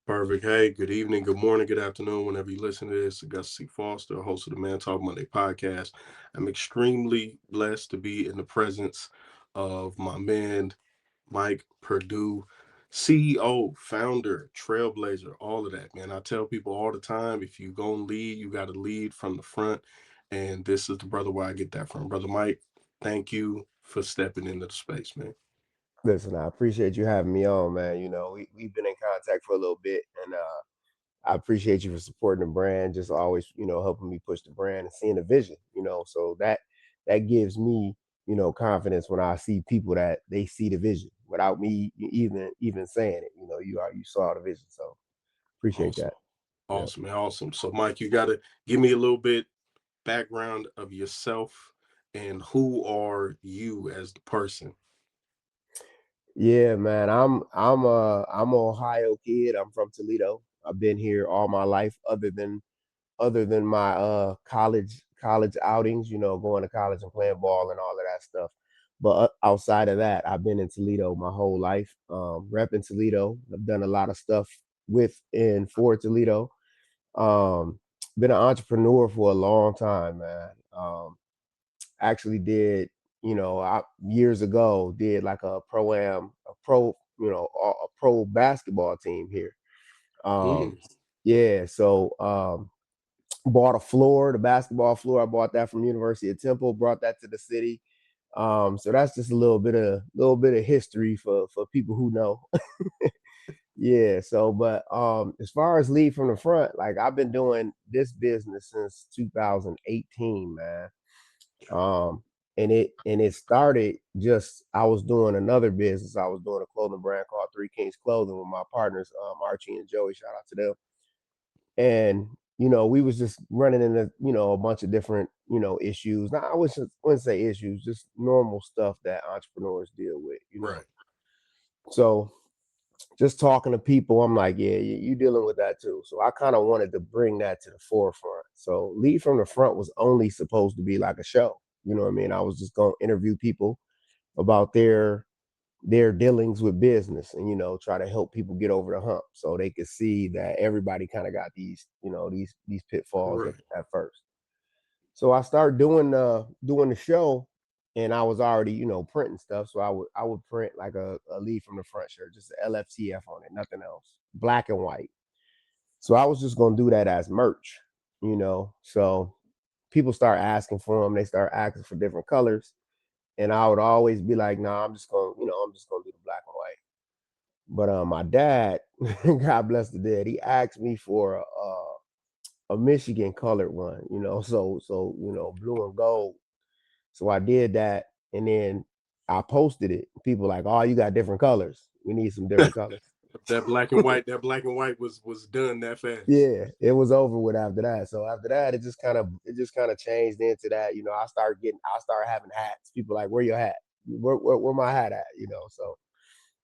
Perfect. Hey, good evening, good morning, good afternoon, whenever you listen to this. Augustus C. Foster, host of the Mantalk Monday Podcast. I'm extremely blessed to be in the presence of my man, Mike Perdue, CEO, founder, trailblazer, all of that, man. I tell people all the time, if you go and lead, you got to lead from the front. And this is the brother where I get that from. Brother Mike, thank you for stepping into the space, man. Listen, I appreciate you having me on, man. We've been in contact for a little bit, and I appreciate you for supporting the brand, just always, helping me push the brand and seeing the vision, so that gives me, confidence when I see people that they see the vision without me even saying it. You saw the vision, so appreciate Awesome. that. Yeah. Awesome, man. Awesome. So, Mike, you got to give me a little bit background of yourself and who are you as the person. Yeah, man. I'm a Ohio kid. I'm from Toledo. I've been here all my life, other than my college outings, going to college and playing ball and all of that stuff. But outside of that, I've been in Toledo my whole life, repping Toledo. I've done a lot of stuff with and for Toledo. Um, been an entrepreneur for a long time, man. Actually did, years ago, did like a pro, a pro basketball team here. Mm, Um, yeah, so bought a floor, the basketball floor. I bought that from University of Temple, brought that to the city. So that's just a little bit of history for people who know. Yeah. So, but as far as lead from the front, like I've been doing this business since 2018, man. Um, and it started just I was doing another business. I was doing a clothing brand called Three Kings Clothing with my partners, Archie and Joey. Shout out to them. And we was just running into a bunch of different issues. Now I wouldn't say issues, just normal stuff that entrepreneurs deal with. right. So just talking to people, I'm like, yeah, you dealing with that too. So I kind of wanted to bring that to the forefront. So lead from the front was only supposed to be like a show. You know what I mean? I was just going to interview people about their dealings with business and try to help people get over the hump so they could see that everybody kind of got these pitfalls Right. at first. So I started doing the show, and I was already printing stuff. So I would print like a lead from the front shirt, just a LFTF on it, nothing else, black and white. So I was just gonna do that as merch. So people start asking for them, they start asking for different colors, and I would always be like, "Nah, I'm just gonna do the black and white." But my dad, God bless the dead, he asked me for a Michigan colored one, so blue and gold. So I did that, and then I posted it. People like, "Oh, you got different colors. We need some different colors." that black and white was done that fast. Yeah, it was over with after that. So after that, it just kind of changed into that. I started having hats. People like, "Where your hat? Where my hat at?"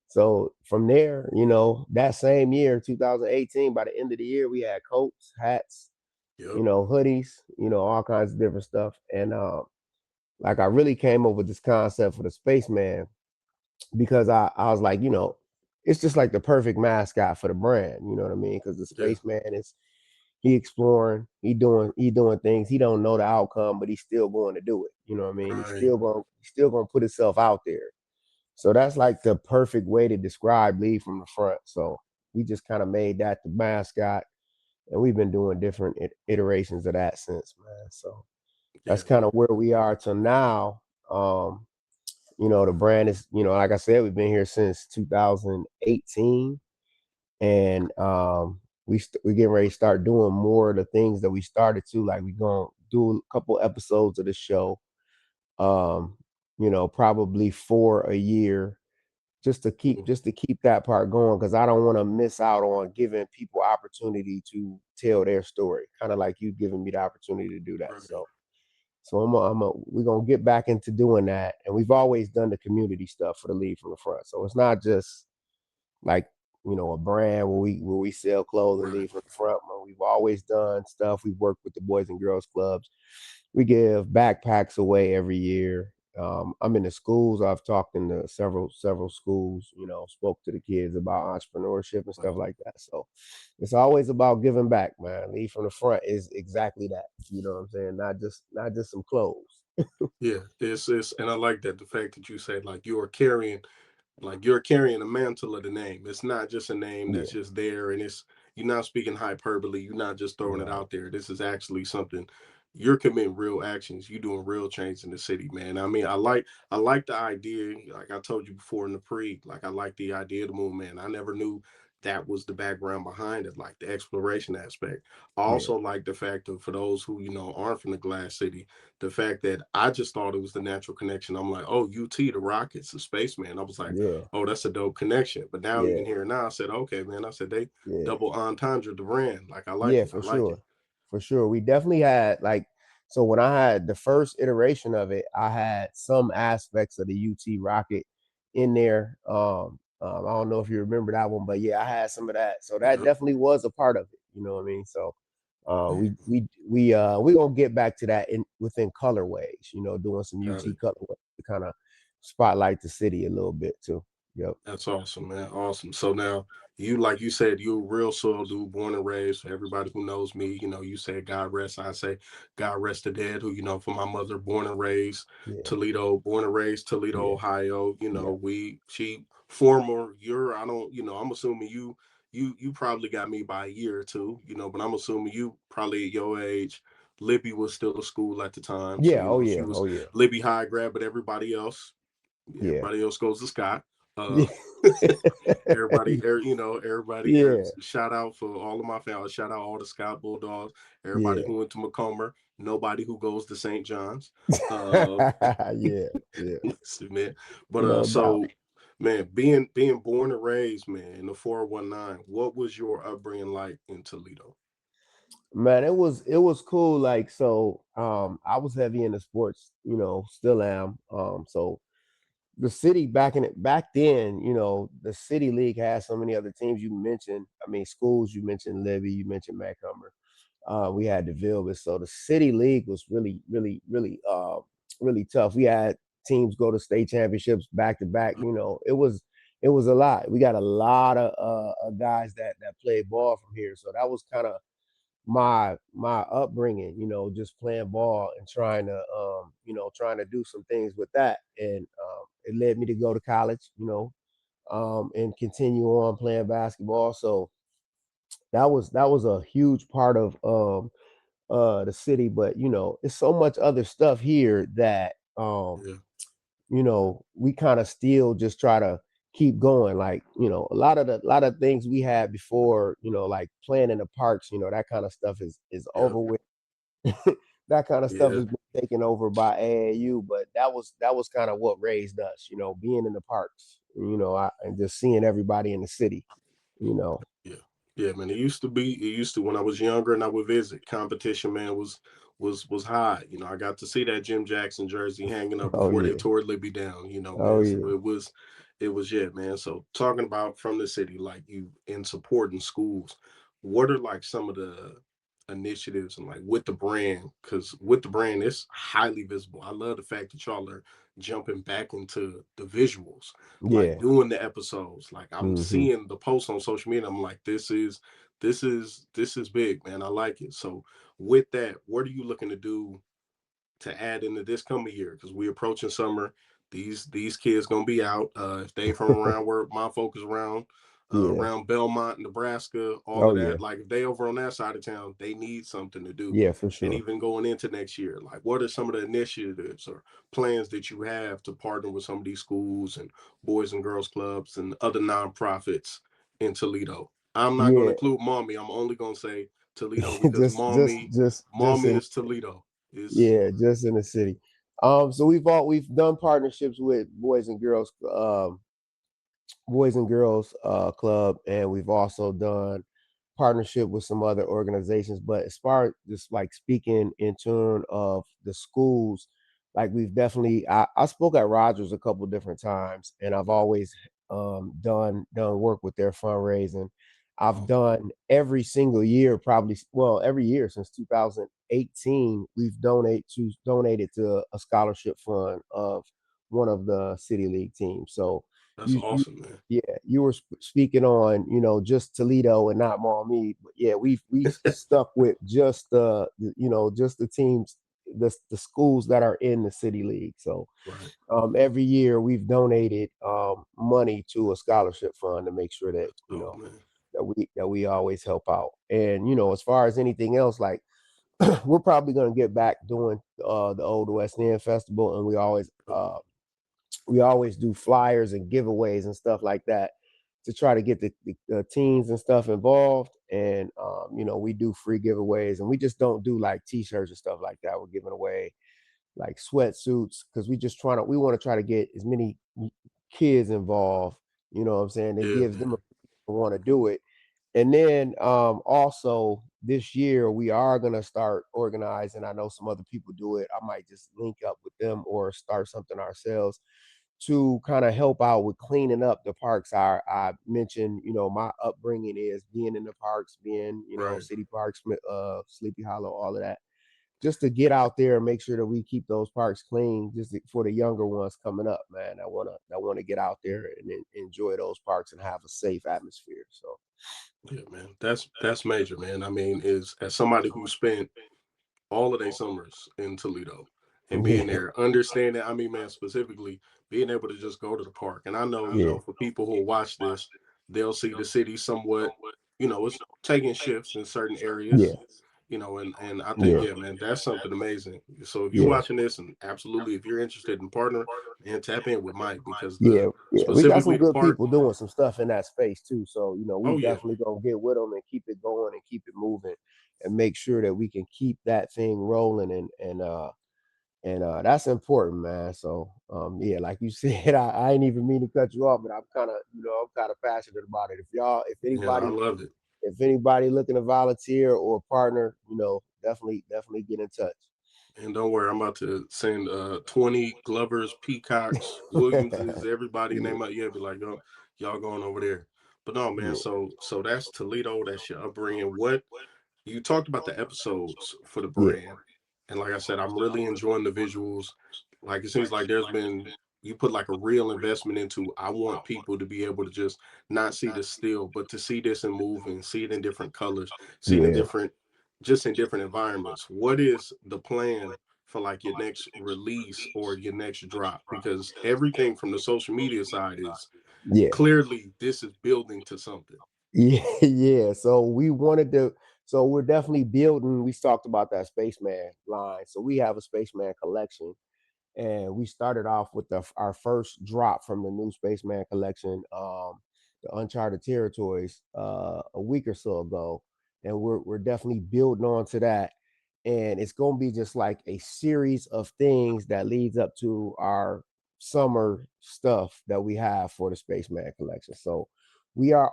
So from there, that same year, 2018, by the end of the year, we had coats, hats, Yep. hoodies, all kinds of different stuff. And like I really came up with this concept for the spaceman because I was like, it's just like the perfect mascot for the brand. You know what I mean? Because the Yeah. spaceman is he exploring, he doing things. He don't know the outcome, but he's still going to do it. You know what I mean? Right. He's still going to put himself out there. So that's like the perfect way to describe lead from the front. So we just kind of made that the mascot, and we've been doing different iterations of that since, man. So Yeah. that's kind of where we are till now. The brand is, like I said, we've been here since 2018, and we getting ready to start doing more of the things that we started to. Like we gonna do a couple episodes of the show, um, probably four a year, just to keep Mm, just to keep that part going because I don't want to miss out on giving people opportunity to tell their story, kind of like you giving me the opportunity to do that. right. So we're gonna get back into doing that, and we've always done the community stuff for the lead from the front. So it's not just like a brand where we sell clothes and Right. lead from the front. But we've always done stuff. We've worked with the Boys and Girls Clubs. We give backpacks away every year. I'm in the schools. I've talked in the several schools. Spoke to the kids about entrepreneurship and stuff Wow. like that. So it's always about giving back, man. Lead from the front is exactly that. You know what I'm saying? Not just some clothes. Yeah, it's and I like that the fact that you said like you're carrying a mantle of the name. It's not just a name that's Yeah, just there, and it's you're not speaking hyperbole. You're not just throwing it right. out there. This is actually something you're committing real actions. You're doing real change in the city, man. I mean, I like the idea. Like I told you before in the pre, like I like the idea of the movement. I never knew that was the background behind it, like the exploration aspect. I Yeah, also like the fact of for those who aren't from the glass city, the fact that I just thought it was the natural connection. I'm like, oh, UT, the Rockets, the spaceman. I was like, yeah, oh, that's a dope connection. But now yeah, even here now, I said, okay, man. I said they yeah. double entendre the brand. Like I like Yeah, it. I for like it. sure. For sure. We definitely had like so when I had the first iteration of it, I had some aspects of the UT Rocket in there. I don't know if you remember that one, but yeah, I had some of that. So that Yep. definitely was a part of it. You know what I mean? So Man, we gonna get back to that in within colorways, doing some got UT it. colorways to kind of spotlight the city a little bit too. Yep. That's awesome, man. Awesome. So now you, like you said, you a real soul dude, born and raised. For everybody who knows me, you said God rest. I say God rest the dead. Who for my mother, born and raised Yeah. Toledo, born and raised Toledo, Yeah. Ohio. Yeah. She former. You're I don't. I'm assuming you probably got me by a year or two. But I'm assuming you probably at your age. Libby was still a school at the time, so Yeah. Oh she yeah. was Oh yeah. Libby high grad, but Yeah. everybody else goes to Scott. Uh, Yeah. everybody, Yeah. shout out for all of my family. Shout out all the Scott Bulldogs. Everybody Yeah. who went to Macomber. Nobody who goes to St. John's. Uh, Yeah. Yeah. man. But No doubt. so man, being born and raised, man, in the 419. What was your upbringing like in Toledo? Man, it was cool. Like so, I was heavy into sports, still am. So the city back then, the city league had so many other teams you mentioned. I mean, schools you mentioned Libby, you mentioned Macomber. We had DeVille, but so the city league was really, really, really, really tough. We had teams go to state championships back to back. It was a lot. We got a lot of guys that played ball from here, so that was kind of my upbringing. Just playing ball and trying to do some things with that, and it led me to go to college. And continue on playing basketball. So that was a huge part of the city, but it's so much other stuff here that Yeah, we kind of still just try to keep going. Like, a lot of things we had before, like playing in the parks, that kind of stuff is yeah, over with. That kind of stuff yeah, has been taken over by AAU, but that was kind of what raised us, being in the parks, and just seeing everybody in the city, you know. yeah, yeah, man. It used to when I was younger and I would visit. Competition, man, was high. I got to see that Jim Jackson jersey hanging up Oh before they yeah. tore Libby down. Oh Man. So yeah. it was yeah, man. So talking about from the city, like you in supporting schools, what are like some of the initiatives and like with the brand? Because with the brand, it's highly visible. I love the fact that y'all are jumping back into the visuals, like Yeah. doing the episodes. Like I'm Hmm. seeing the posts on social media. I'm like, this is big, man. I like it. So with that, what are you looking to do to add into this coming year? Because we're approaching summer. These kids gonna be out. If they from around where my folks around, Yeah. around Belmont, Nebraska, all Oh of yeah. that. Like if they over on that side of town, they need something to do. Yeah, for And sure. even going into next year, like what are some of the initiatives or plans that you have to partner with some of these schools and boys and girls clubs and other nonprofits in Toledo? I'm not going to Yeah. include mommy. I'm only going to say Toledo because just just mommy just just mommy in is Toledo. Is yeah, just in the city. So we've done partnerships with Boys and Girls Club, and we've also done partnership with some other organizations. But as far as just like speaking in turn of the schools, like we've definitely I spoke at Rogers a couple different times, and I've always done work with their fundraising. I've Oh, done every single year, probably, well, every year since 2018, we've donated to a scholarship fund of one of the city league teams. So that's you awesome, man. yeah, you were speaking on, just Toledo and not Maumee, but yeah, we've stuck with just just the teams, the schools that are in the city league. So Right. every year we've donated money to a scholarship fund to make sure that That's dope, man. we always help out. And as far as anything else, like we're probably gonna get back doing the old West End Festival, and we always do flyers and giveaways and stuff like that to try to get the teens and stuff involved. And we do free giveaways, and we just don't do like t-shirts and stuff like that. We're giving away like sweatsuits because we want to try to get as many kids involved, you know what I'm saying, and Yeah, gives them man. a want to do it. And then also this year we are gonna start organizing. I know some other people do it. I might just link up with them or start something ourselves to kind of help out with cleaning up the parks. I mentioned, my upbringing is being in the parks, being, Right. city parks, Sleepy Hollow, all of that, just to get out there and make sure that we keep those parks clean, for the younger ones coming up, man. I wanna get out there and enjoy those parks and have a safe atmosphere. So Yeah, man. That's major, man. I mean, is as somebody who spent all of their summers in Toledo and being yeah, there, understanding, I mean, man, specifically being able to just go to the park. And I know, yeah, for people who will watch this, they'll see the city somewhat, it's taking shifts in certain yeah, areas, and I think, yeah, yeah, man, that's something amazing. So if you're yeah, watching this, and absolutely, if you're interested in partner, man, tap in with Mike because the yeah, yeah. We got specifically some the good park. people doing some stuff in that space too. So we Oh yeah, definitely gonna get with them and keep it going and keep it moving, and make sure that we can keep that thing rolling, and that's important, man. So yeah, like you said, I ain't even mean to cut you off, but I'm kind of passionate about it. and I love it. If anybody looking to volunteer or partner, definitely get in touch. And don't worry, I'm about to send 20 Glovers, Peacocks, Williamses, everybody, and they Yeah, might, yeah, be like, oh, y'all going over there. But no, man, yeah, so that's Toledo, that's your upbringing. What you talked about the episodes for the yeah, brand, and like I said, I'm really enjoying the visuals. Like it seems like there's been you put like a real investment into. I want people to be able to just not see this still, but to see this in moving, see it in different colors, see it in yeah. different, just in different environments. What is the plan for like your next release or your next drop? Because everything from the social media side is Yeah. clearly this is building to something. Yeah, yeah. So we're definitely building. We talked about that Spaceman line. So we have a Spaceman collection, and we started off with our first drop from the new Spaceman collection, the Uncharted Territories, a week or so ago, and we're definitely building on to that, and it's going to be just like a series of things that leads up to our summer stuff that we have for the Spaceman collection. So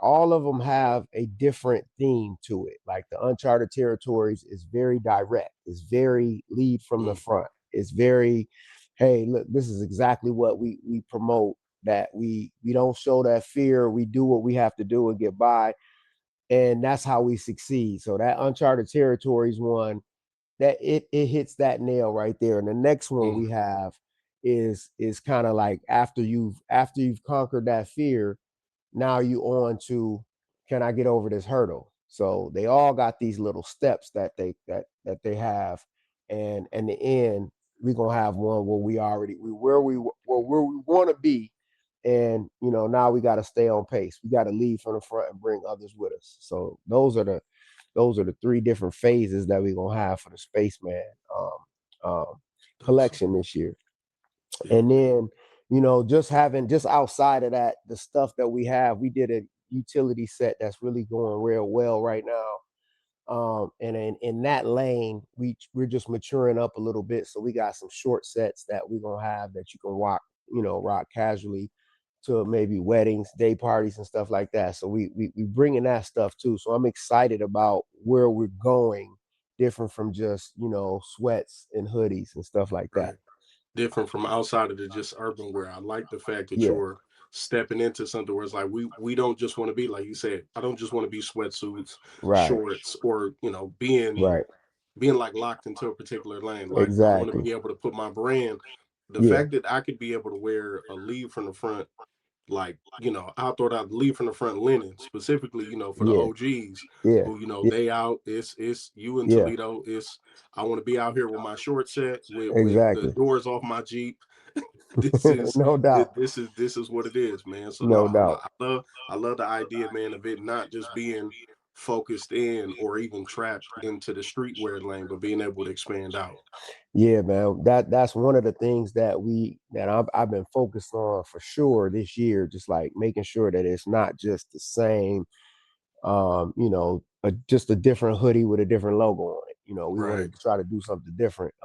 all of them have a different theme to it. Like the Uncharted Territories is very direct, it's very lead from the Mm, front, it's very, hey, look, this is exactly what we promote, that we don't show that fear, we do what we have to do and get by, and that's how we succeed. So that Uncharted Territories one, that it hits that nail right there. And the next one mm, we have is kind of like after you've conquered that fear, now you on to, can I get over this hurdle? So they all got these little steps that they have, and in the end, we're gonna have one where where we want to be, and now we got to stay on pace. We got to lead from the front and bring others with us. So those are the three different phases that we're gonna have for the Spaceman um, um, that's so collection cool. this year. Yeah, And man. then, just outside of that, the stuff that we have, we did a utility set that's really going real well right now. And in that lane, we're just maturing up a little bit. So we got some short sets that we're gonna have that you can rock casually to maybe weddings, day parties, and stuff like that. So we bringing that stuff too. So I'm excited about where we're going, different from just sweats and hoodies and stuff like that. Right. Different from outside of the just urban wear. I like the fact that Yeah, you're stepping into something where it's like we don't just want to be like you said. I don't just want to be sweatsuits, Right. shorts, or being like locked into a particular lane. Like I want to Exactly. be able to put my brand. The Yeah. fact that I could be able to wear a leave from the front, like I'll throw out the leave from the front linen specifically, for the Yeah. OGs Yeah. who Yeah. they out. It's you in Yeah. Toledo. It's I want to be out here with my short set with the Exactly. doors off my Jeep. this is No doubt. this is what it is, man. So no, No doubt. I love the idea, man, of it not just being focused in or even trapped into the streetwear lane, but being able to expand out. Yeah, man. That's one of the things that I've been focused on for sure this year. Just like making sure that it's not just the same, just a different hoodie with a different logo on it. We Right. wanted to try to do something different.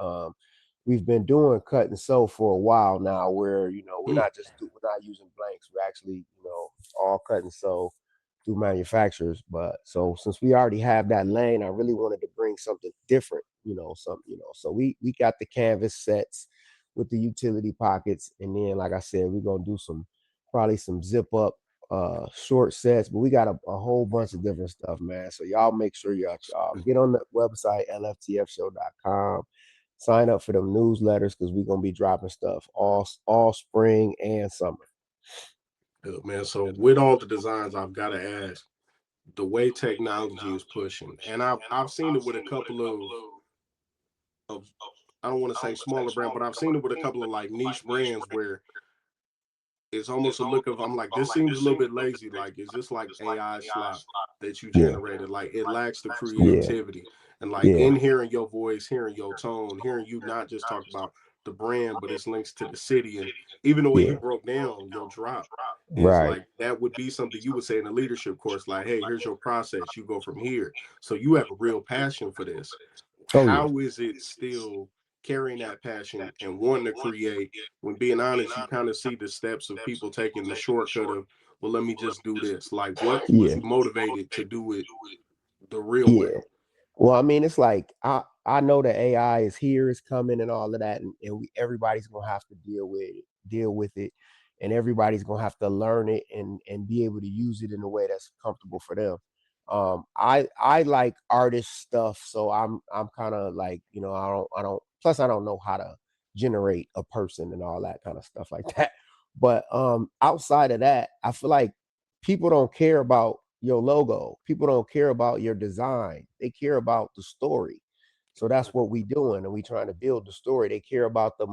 We've been doing cut and sew for a while now, where Mm, we're not using blanks. We're actually all cut and sew through manufacturers. But so since we already have that lane, I really wanted to bring something different. So we got the canvas sets with the utility pockets, and then like I said, we're gonna do probably some zip up short sets, but we got a whole bunch of different stuff, man. So y'all make sure y'all get on the website lftfshow.com, sign up for them newsletters because we're gonna be dropping stuff all spring and summer. good, man. So with all the designs, I've got to ask the way technology is pushing, and I've seen it with a couple of I don't want to say smaller brand, but I've seen it with a couple of like niche brands where it's almost a look of I'm like, this seems a little bit lazy. Like, is this like AI slop that you Yeah, generated? Like, it lacks the yeah, creativity. And like yeah, in hearing your voice, hearing your tone, hearing you not just talk about the brand, but its links to the city. And even the way yeah. you broke down your drop is Right. like that would be something you would say in a leadership course, like, hey, here's your process. You go from here. So you have a real passion for this. Oh yeah. How is it still carrying that passion and wanting to create when being honest you kind of see the steps of people taking the shortcut of, well, let me just do this. Like, what keeps Yeah. you motivated to do it the real way? Yeah. Well, I mean, it's like I know that AI is here, is coming, and all of that, and everybody's gonna have to deal with it, and everybody's gonna have to learn it and be able to use it in a way that's comfortable for them. I like artist stuff, so I'm kind of like I don't. Plus, I don't know how to generate a person and all that kind of stuff like that. But outside of that, I feel like people don't care about your logo. People don't care about your design. They care about the story. So that's what we doing, and we trying to build the story. They care about the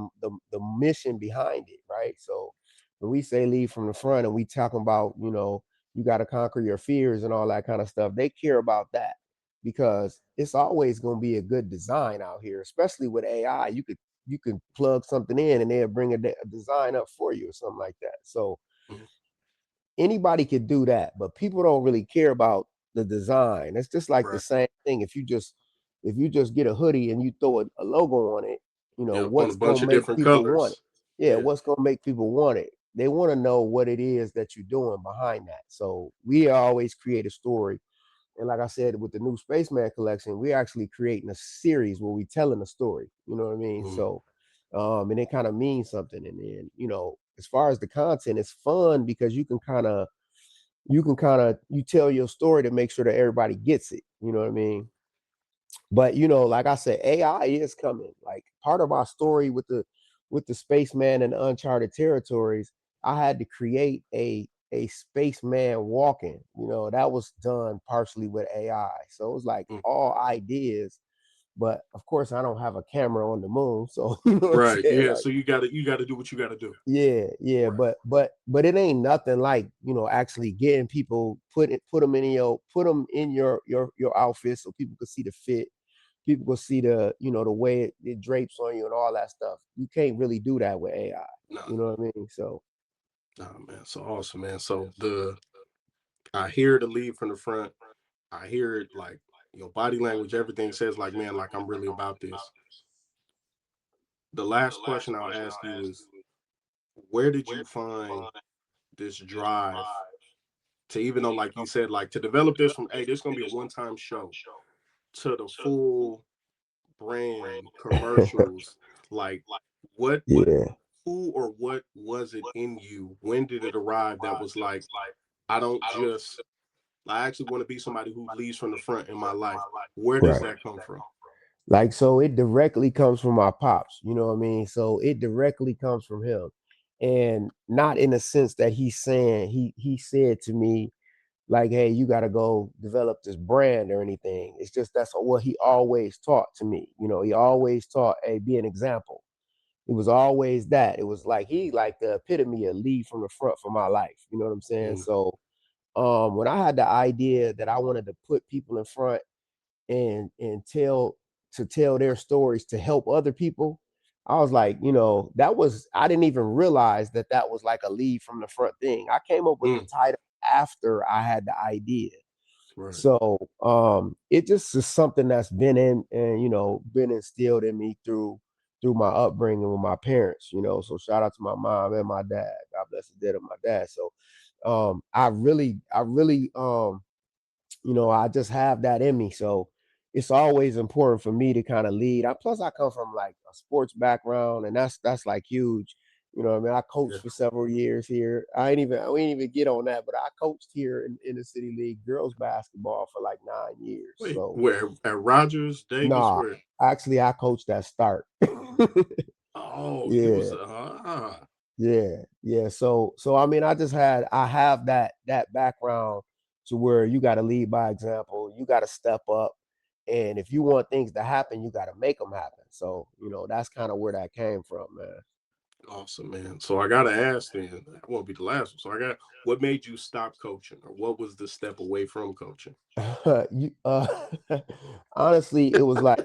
mission behind it, right? So when we say lead from the front, and we talking about you got to conquer your fears and all that kind of stuff, they care about that because it's always going to be a good design out here, especially with AI. You can plug something in and they'll bring a design up for you or something like that. So Mhm. anybody could do that, but people don't really care about the design. It's just like the Right. same thing. If you just get a hoodie and you throw a logo on it, Yeah, on a what's bunch gonna of make different people want it? colors. Yeah, Yeah. what's gonna make people want it? They want to know what it is that you're doing behind that. So we always create a story. And like I said, with the new Spaceman collection, we're actually creating a series where we telling a story. You know what I mean? Mhm. So and it kind of means something. And then, as far as the content, it's fun because you tell your story to make sure that everybody gets it. You know what I mean? But like I said, AI is coming. Like part of our story with the spaceman and the uncharted territories, I had to create a spaceman walking. That was done partially with AI. So it was like Mm. all ideas. But of course, I don't have a camera on the moon, so you know what I'm Right. saying. Yeah. Like, So you gotta do what you gotta do. yeah, yeah, Right. but it ain't nothing like actually getting people put them in your outfit so people can see the fit, people can see the way it drapes on you and all that stuff. You can't really do that with AI. Nah, You know what I mean? So nah, man. So awesome, man. So I hear the lead from the front. I hear it like your body language, everything says like, man, like I'm really about this. The last question I'll ask you is, where did you find this drive to, even though like you said, like to develop this from, hey, this is gonna be a one-time show, to the full brand commercials, like what yeah. who or what was it in you? When did it arrive that was like, I don't just, I actually want to be somebody who leads from the front in my life? Where does Right. that come from? Like, so it directly comes from my pops, you know what I mean? So it directly comes from him. And not in the sense that he's saying he said to me, like, hey, you got to go develop this brand or anything. It's just that's what he always taught to me. You know, he always taught, hey, be an example. It was always that. It was like he like the epitome of lead from the front for my life. You know what I'm saying? Mm, So when I had the idea that I wanted to put people in front and tell their stories to help other people, I was like, you know, that was I didn't even realize that that was like a lead from the front thing. I came up with the mm, title after I had the idea. right. So it just is something that's been in and you know been instilled in me through my upbringing with my parents. You know, so shout out to my mom and my dad. God bless the dead of my dad. So I really you know, I just have that in me. So it's always important for me to kind of lead. Plus I come from like a sports background and that's like huge. You know what I mean? I Yeah. coached for several years here. We ain't even get on that, but I coached here in the city league girls basketball for like 9 years. Wait, So where at Rogers Davis? nah, Where? actually I coached at start. Oh, you was Yeah. a Yeah. So I mean, I have that background to where you got to lead by example. You got to step up, and if you want things to happen, you got to make them happen. So you know that's kind of where that came from, awesome, man. So I gotta ask then. That won't be the last one. So I got, what made you stop coaching, or what was the step away from coaching? you honestly, it was like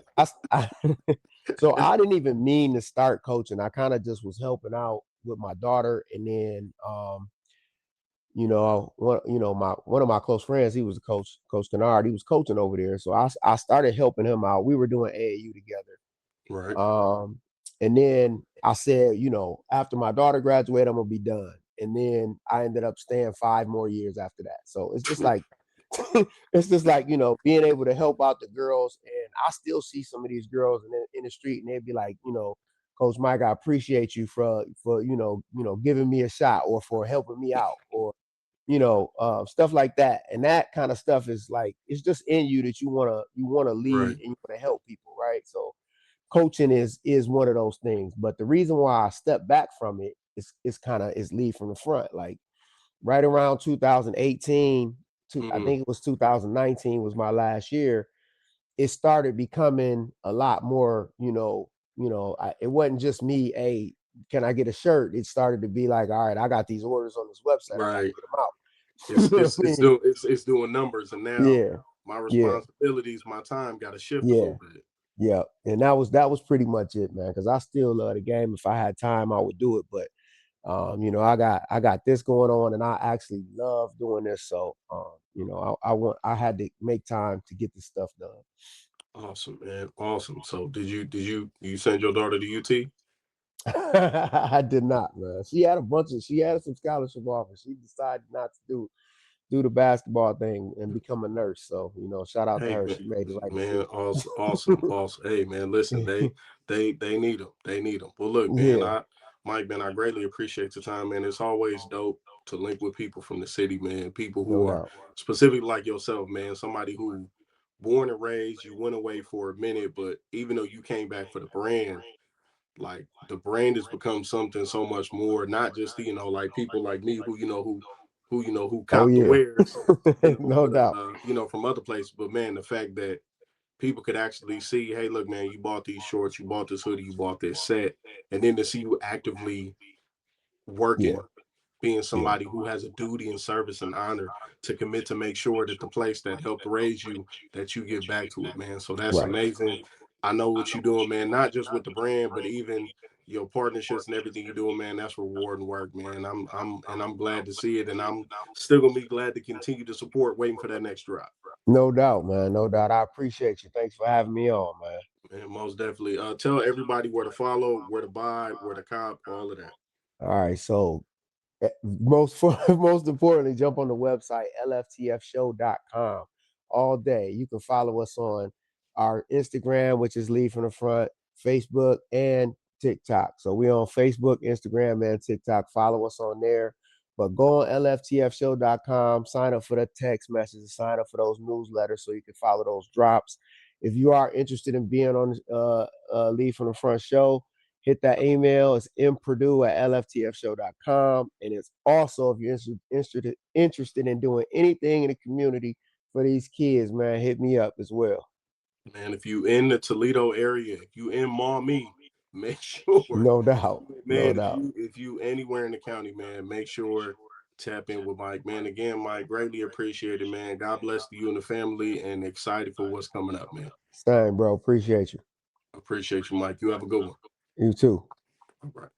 so I didn't even mean to start coaching. I kind of just was helping out with my daughter, and then you know, one of my close friends, he was a coach, Coach Kennard. He was coaching over there, so I started helping him out. We were doing AAU together, Right. and then I said, you know, after my daughter graduated, I'm gonna be done. And then I ended up staying 5 more years after that. So it's just like it's just like you know being able to help out the girls, and I still see some of these girls in the street, and they'd be like, you know, Coach Mike, I appreciate you for giving me a shot or for helping me out or stuff like that. And that kind of stuff is like it's just in you that you wanna lead Right. and you wanna help people, right? So coaching is one of those things. But the reason why I stepped back from it is kind of is lead from the front. Like right around 2018 to I Mm, think it was 2019 was my last year. It started becoming a lot more, it wasn't just me, hey, can I get a shirt? It started to be like, all right, I got these orders on this website. I got to right. get them out. You know what I mean? It's doing numbers, and now Yeah, my yeah, responsibilities, my time got to shift a yeah, little bit. yeah. And that was pretty much it, man. Because I still love the game. If I had time, I would do it. But I got this going on, and I actually love doing this. So, I had to make time to get this stuff done. Awesome, man. Awesome. So did you send your daughter to UT? I did not, man. She had some scholarship offers. She decided not to do the basketball thing and become a nurse. So, shout out to Hey her. man, She made the right man, decision. awesome, awesome, awesome. Hey man, listen, they need them. They need them. Well, look, man, Yeah, Mike, man, I greatly appreciate the time, man. It's always dope to link with people from the city, man. People no who are doubt. specifically like yourself, man. Somebody who born and raised, you went away for a minute, but even though you came back for the brand, like the brand has become something so much more. Not just like people like me who Oh cop the yeah. wares, No doubt. from other places. But man, the fact that people could actually see, hey, look, man, you bought these shorts, you bought this hoodie, you bought this set, and then to see you actively Yeah. working, being Yeah. somebody who has a duty and service and honor to commit to make sure that the place that helped raise you, that you give back to it, man. So that's Right. amazing. I know what you're doing, man, not just with the brand, but even your partnerships and everything you're doing, man. That's rewarding work, man. I'm glad to see it, and I'm still gonna be glad to continue to support, waiting for that next drop. No doubt, man. No doubt. I appreciate you. Thanks for having me on, man. And most definitely, tell everybody where to follow, where to buy, where to cop, all of that. All right. So most importantly, jump on the website lftfshow.com all day. You can follow us on our Instagram, which is Lead from the Front, Facebook, and TikTok. So we on Facebook, Instagram, and TikTok. Follow us on there. But go on lftfshow.com, sign up for the text messages, sign up for those newsletters so you can follow those drops. If you are interested in being on Lead from the Front show, hit that email. It's mperdue@lftfshow.com. And it's also, if you're interested in doing anything in the community for these kids, man, hit me up as well. Man, if you in the Toledo area, if you in Maumee, make sure, No doubt. No man, doubt. if you anywhere in the county, man, make sure tap in with Mike. Man, again, Mike, greatly appreciate it, man. God bless you and the family, and excited for what's coming up, man. Same, bro. Appreciate you. Appreciate you, Mike. You have a good one. You too. All right.